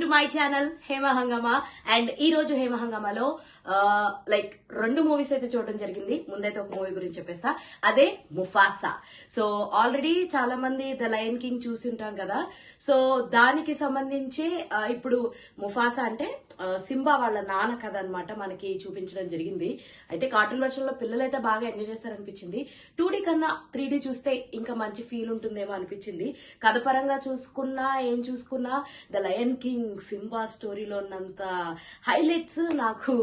To my channel Hema హంగామా. And ఈ రోజు హేమ హంగామాలో లైక్ 2 మూవీస్ అయితే చూడడం జరిగింది. ముందైతే ఒక మూవీ గురించి చెప్పేస్తా, అదే ముఫాసా. సో ఆల్రెడీ చాలా మంది ద లయన్ కింగ్ చూసి ఉంటాం కదా. సో దానికి సంబంధించి ఇప్పుడు ముఫాసా అంటే సింబా వాళ్ళ నాన్న కథ అనమాట మనకి చూపించడం జరిగింది. అయితే కార్టూన్ వర్షన్ లో పిల్లలు అయితే బాగా ఎంజాయ్ చేస్తారనిపించింది. 2D కన్నా 3D చూస్తే ఇంకా మంచి ఫీల్ ఉంటుందేమో అనిపించింది. కథ పరంగా చూసుకున్నా ఏం చూసుకున్నా ద లయన్ కింగ్ సింబా స్టోరీలో ఉన్నంత హైలైట్స్ నాకు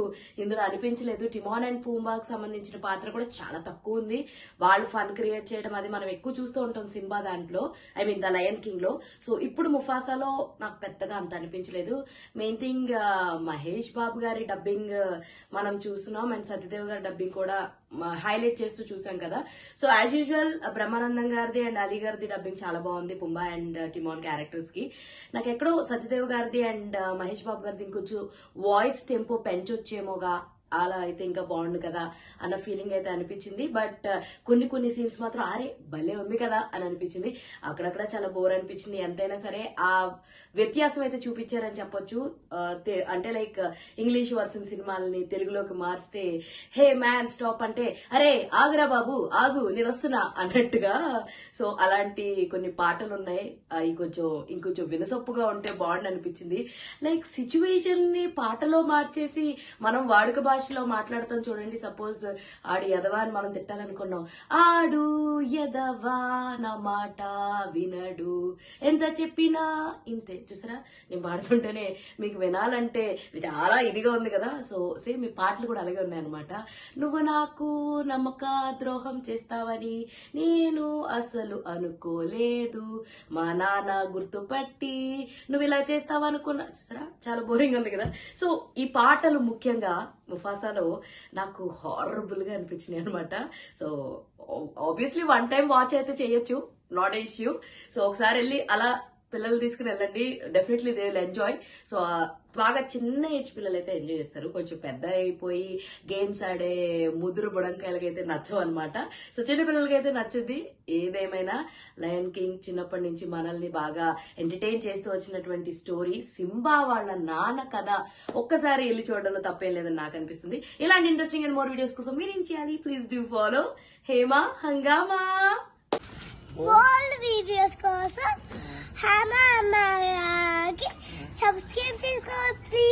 ఇందులో అనిపించలేదు. టిమోన్ అండ్ పూంబాకి సంబంధించిన పాత్ర కూడా చాలా తక్కువ ఉంది. వాళ్ళు ఫన్ క్రియేట్ చేయడం అది మనం ఎక్కువ చూస్తూ ఉంటాం సింబా దాంట్లో, I mean the lion king లో. సో ఇప్పుడు ముఫాసాలో నాకు పెద్దగా అంత అనిపించలేదు. మెయిన్ థింగ్ మహేష్ బాబు గారి డబ్బింగ్ మనం చూస్తున్నాం అండ్ సత్యదేవ్ గారి డబ్బింగ్ కూడా హైలైట్ చేస్తూ చూసాం కదా. సో యాజ్ యూజువల్ బ్రహ్మానందం గారిది అండ్ అలీ గారిది డబ్బింగ్ చాలా బాగుంది పుంబా అండ్ టిమోన్ క్యారెక్టర్స్ కి. నాకు ఎక్కడో సత్యదేవ్ గారిది అండ్ మహేష్ బాబు గారిది ఇంకొంచెం వాయిస్ టెంపో పెంచొచ్చేమోగా, అలా అయితే ఇంకా బాగుండు కదా అన్న ఫీలింగ్ అయితే అనిపించింది. బట్ కొన్ని సీన్స్ మాత్రం అరే భలే ఉంది కదా అని అనిపించింది. అక్కడక్కడ చాలా బోర్ అనిపించింది. ఎంతైనా సరే ఆ వ్యత్యాసం అయితే చూపించారని చెప్పొచ్చు. అంటే లైక్ ఇంగ్లీష్ వర్షన్ సినిమాలని తెలుగులోకి మార్చితే హే మ్యాన్ స్టాప్ అంటే అరే ఆగురా బాబు ఆగు నేను వస్తున్నా అన్నట్టుగా. సో అలాంటి కొన్ని పాటలు ఉన్నాయి. ఇంకొంచెం వినసొప్పుగా ఉంటే బాగుండు అనిపించింది. లైక్ సిచ్యువేషన్ ని పాటలో మార్చేసి మనం వాడుక భాషలో మాట్లాడతాం చూడండి. సపోజ్ ఆడు ఎదవా అని మనం తిట్టాలనుకున్నాం, ఆడు ఎదవా నా మాట వినడు ఎంత చెప్పినా ఇంతే. చూసారా నేను పాడుతుంటేనే మీకు వినాలంటే చాలా ఇదిగా ఉంది కదా. సో సేమ్ మీ పాటలు కూడా అలాగే ఉన్నాయన్నమాట. నువ్వు నాకు నమ్మక ద్రోహం చేస్తావని నేను అసలు అనుకోలేదు, మా నాన్న గుర్తుపట్టి నువ్వు ఇలా చేస్తావు అనుకున్నా. చూసారా చాలా బోరింగ్ ఉంది కదా. సో ఈ పాటలు ముఖ్యంగా ముఫాసాలో నాకు హారబుల్ గా అనిపించినాయి అనమాట. సో ఆబ్వియస్లీ 1 టైం వాచ్ అయితే చేయొచ్చు, నాట్ ఏ ఇష్యూ. సో ఒకసారి వెళ్ళి అలా పిల్లలు తీసుకుని వెళ్ళండి, definitely they will enjoy. So బాగా చిన్న ఏజ్ పిల్లలు అయితే ఎంజాయ్ చేస్తారు. కొంచెం పెద్ద అయిపోయి గేమ్స్ ఆడే ముదురు బుడంకాయలకైతే నచ్చవు అనమాట. సో చిన్న పిల్లలకైతే నచ్చుద్ది. ఏదేమైనా లయన్ కింగ్ చిన్నప్పటి నుంచి మనల్ని బాగా ఎంటర్టైన్ చేస్తూ వచ్చినటువంటి స్టోరీ. సింబా వాళ్ళ నాన్న కథ ఒక్కసారి వెళ్ళి చూడడంలో తప్పేం లేదని నాకు అనిపిస్తుంది. ఇలాంటి ఇంట్రెస్టింగ్ అండ్ మోర్ వీడియోస్ కోసం మీరు ఏం చేయాలి, ప్లీజ్ డూ ఫాలో హేమ హంగామా. వీడియోస్ కోసం హేమకి సబ్స్క్రైబ్ చేసుకోండి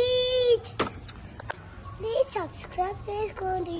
ప్లీజ్ సబ్స్క్రైబ్ చేసుకోండి.